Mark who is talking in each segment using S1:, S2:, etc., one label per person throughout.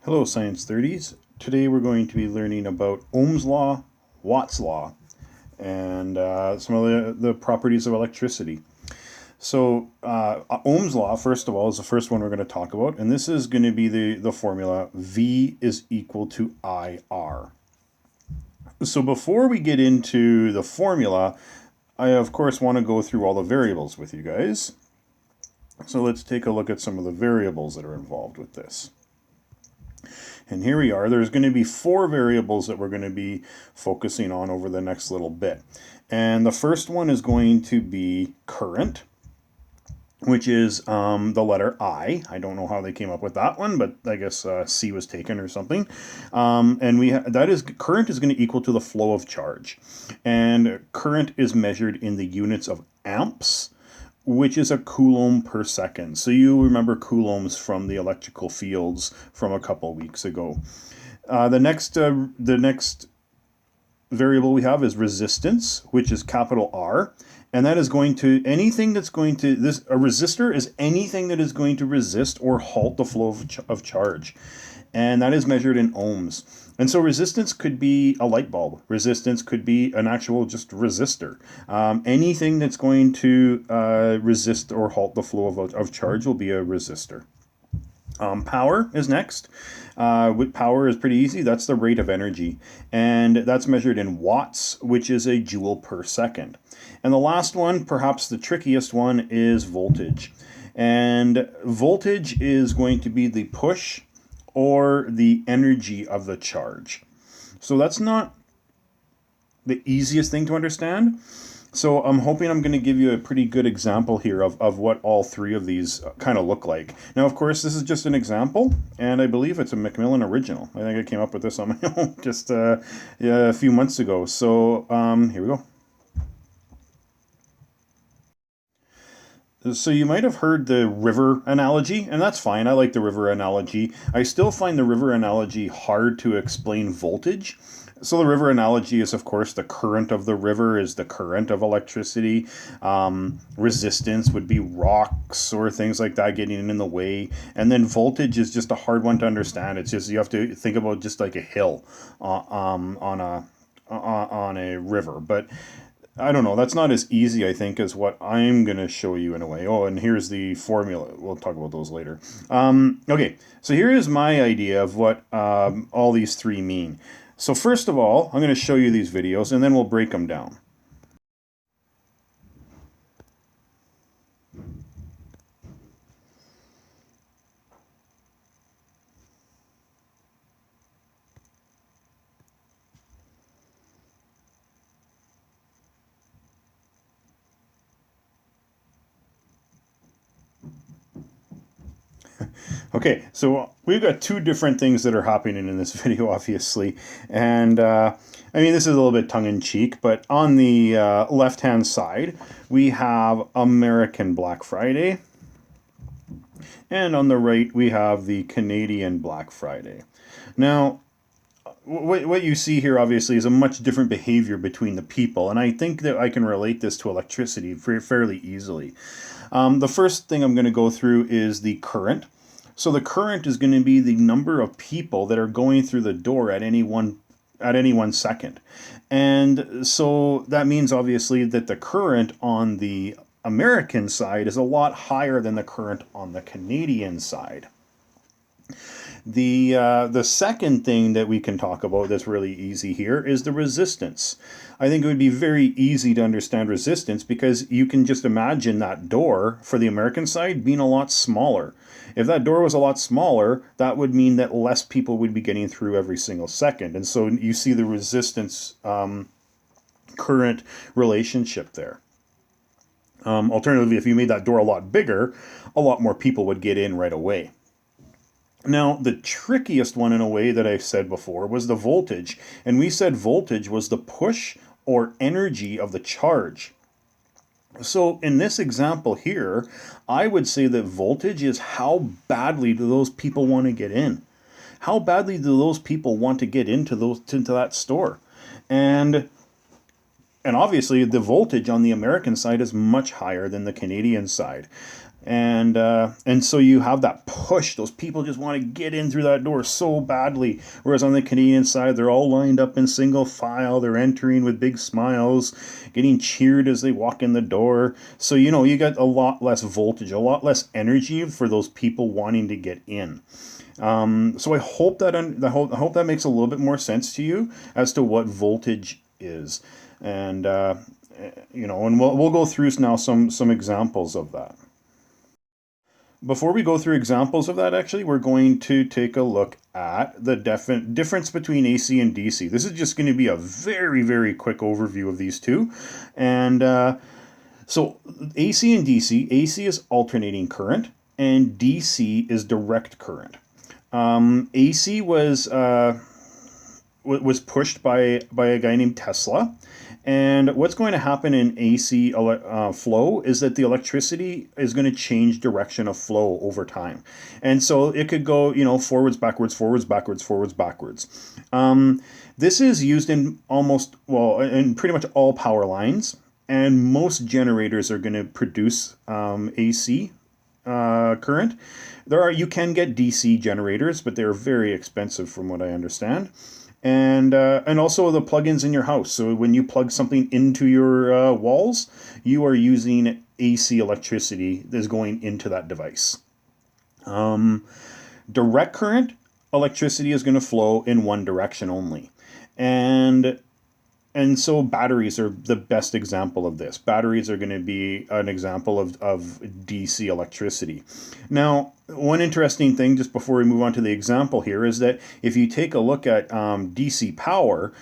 S1: Hello Science 30s. Today we're going to be learning about Ohm's law, Watt's law, and some of the properties of electricity. So Ohm's law, first of all, is the first one we're going to talk about, and this is going to be the formula V is equal to IR. So before we get into the formula, I of course want to go through all the variables with you guys. So let's take a look at some of the variables that are involved with this. And here we are. There's going to be four variables that we're going to be focusing on over the next little bit. And the first one is going to be current, which is the letter I. I don't know how they came up with that one, but I guess C was taken or something. And current is going to equal to the flow of charge. And current is measured in the units of amps, which is a coulomb per second. So you remember coulombs from the electrical fields from a couple weeks ago. The next variable we have is resistance, which is capital R, and that is going to a resistor is anything that is going to resist or halt the flow of charge, and that is measured in ohms. And so resistance could be a light bulb. Resistance could be an actual just resistor. Anything that's going to resist or halt the flow of charge will be a resistor. Power is next. With power is pretty easy. That's the rate of energy. And that's measured in watts, which is a joule per second. And the last one, perhaps the trickiest one, is voltage. And voltage is going to be the push or the energy of the charge. So that's not the easiest thing to understand. So I'm hoping I'm going to give you a pretty good example here of what all three of these kind of look like. Now, of course, this is just an example, and I believe it's a Macmillan original. I think I came up with this on my own just a few months ago. So here we go. So you might have heard the river analogy, and that's fine. I like the river analogy. I still find the river analogy hard to explain voltage. So the river analogy is, of course, the current of the river is the current of electricity. Resistance would be rocks or things like that getting in the way. And then voltage is just a hard one to understand. It's just you have to think about just like a hill on a river. But I don't know. That's not as easy, I think, as what I'm going to show you in a way. Oh, and here's the formula. We'll talk about those later. Okay, so here is my idea of what all these three mean. So first of all, I'm going to show you these videos, and then we'll break them down. Okay, so we've got two different things that are happening in this video, obviously. And I mean, this is a little bit tongue-in-cheek, but on the left-hand side, we have American Black Friday. And on the right, we have the Canadian Black Friday. Now, what you see here, obviously, is a much different behavior between the people. And I think that I can relate this to electricity fairly easily. The first thing I'm going to go through is the current. So the current is going to be the number of people that are going through the door at any one second. And so that means obviously that the current on the American side is a lot higher than the current on the Canadian side. The second thing that we can talk about that's really easy here is the resistance. I think it would be very easy to understand resistance because you can just imagine that door for the American side being a lot smaller. If that door was a lot smaller, that would mean that less people would be getting through every single second. And so you see the resistance current relationship there. Alternatively, if you made that door a lot bigger, a lot more people would get in right away. Now, the trickiest one in a way that I've said before was the voltage. And we said voltage was the push or energy of the charge. So in this example here, I would say that voltage is how badly do those people want to get in? How badly do those people want to get into that store? And obviously the voltage on the American side is much higher than the Canadian side. And so you have that push. Those people just want to get in through that door so badly. Whereas on the Canadian side, they're all lined up in single file. They're entering with big smiles, getting cheered as they walk in the door. So, you know, you got a lot less voltage, a lot less energy for those people wanting to get in. So I hope that I hope that makes a little bit more sense to you as to what voltage is. And you know, and we'll go through now some examples of that. Before we go through examples of that, actually, we're going to take a look at the difference between AC and DC. This is just going to be a very, very quick overview of these two. And so AC and DC, AC is alternating current, and DC is direct current. AC was pushed by a guy named Tesla. And what's going to happen in AC flow is that the electricity is going to change direction of flow over time. And so it could go, you know, forwards, backwards, forwards, backwards, forwards, backwards. This is used in in pretty much all power lines. And most generators are going to produce AC current. You can get DC generators, but they're very expensive from what I understand. And also the plugins in your house. So when you plug something into your walls, you are using AC electricity that's going into that device. Direct current electricity is going to flow in one direction only. And so batteries are the best example of this. Batteries are going to be an example of DC electricity. Now, one interesting thing, just before we move on to the example here, is that if you take a look at DC power,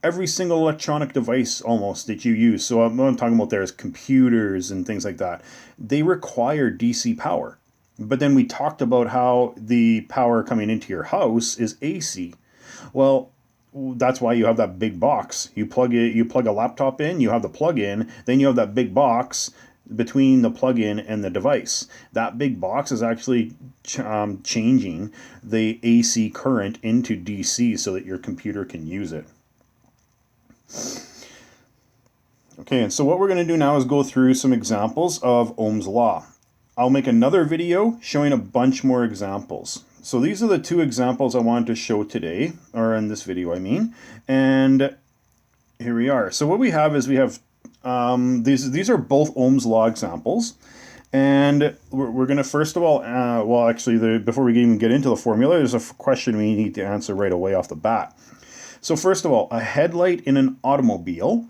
S1: every single electronic device almost that you use, so what I'm talking about there is computers and things like that, they require DC power. But then we talked about how the power coming into your house is AC. Well, that's why you have that big box. You plug a laptop in, you have the plug-in, then you have that big box between the plug-in and the device. That big box is actually changing the AC current into DC so that your computer can use it. Okay, and so what we're going to do now is go through some examples of Ohm's law. I'll make another video showing a bunch more examples. So these are the two examples I wanted to show today, or in this video, I mean. And here we are. So what we have is these are both Ohm's law examples. And we're going to first of all, before we even get into the formula, there's a question we need to answer right away off the bat. So first of all, a headlight in an automobile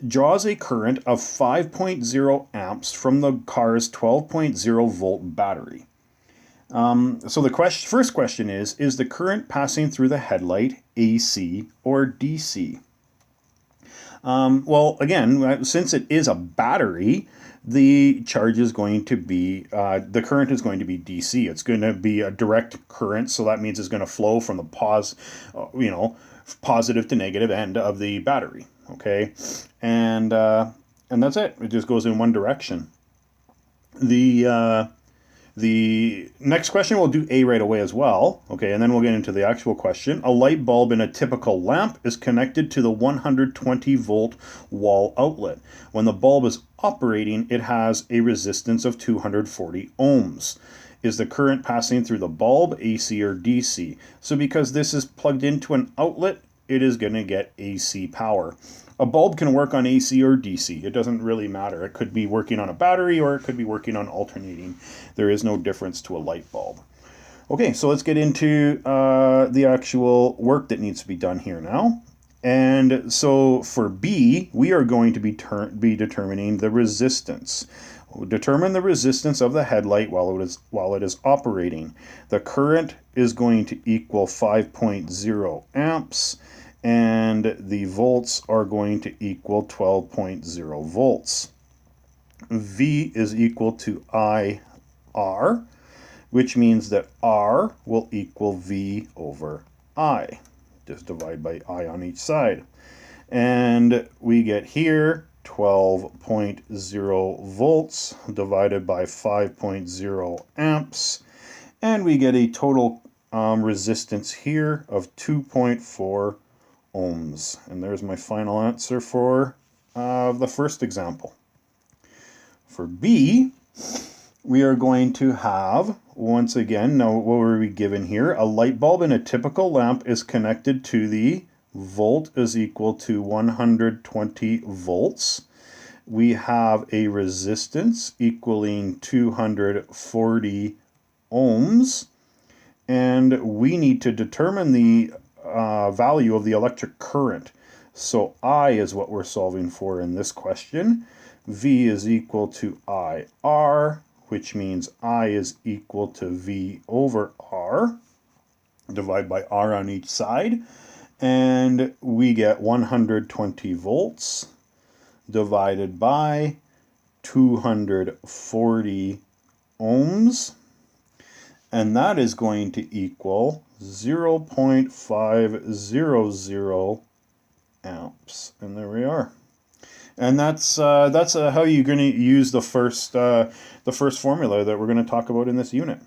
S1: draws a current of 5.0 amps from the car's 12.0 volt battery. So the first question is the current passing through the headlight AC or DC? Well, again, since it is a battery, the charge is going to be, the current is going to be DC. It's going to be a direct current, so that means it's going to flow from the positive to negative end of the battery. Okay, and that's it. It just goes in one direction. The next question, we'll do A right away as well. Okay, and then we'll get into the actual question. A light bulb in a typical lamp is connected to the 120 volt wall outlet. When the bulb is operating, it has a resistance of 240 ohms. Is the current passing through the bulb AC or DC? So because this is plugged into an outlet, it is going to get AC power. A bulb can work on AC or DC. It doesn't really matter. It could be working on a battery or it could be working on alternating. There is no difference to a light bulb. Okay, so let's get into the actual work that needs to be done here now. And so for B, we are going to be determining the resistance. We'll determine the resistance of the headlight while it is operating. The current is going to equal 5.0 amps. And the volts are going to equal 12.0 volts. V is equal to IR, which means that R will equal V over I. Just divide by I on each side. And we get here 12.0 volts divided by 5.0 amps. And we get a total resistance here of 2.4 ohms. And there's my final answer for the first example. For B, we are going to have, once again, now what were we given here? A light bulb in a typical lamp is connected to the volt is equal to 120 volts. We have a resistance equaling 240 ohms, and we need to determine the value of the electric current. So I is what we're solving for in this question. V is equal to IR, which means I is equal to V over R. Divide by R on each side, and we get 120 volts divided by 240 ohms, and that is going to equal 0.500 amps. And there we are. And that's how you're going to use the first formula that we're going to talk about in this unit.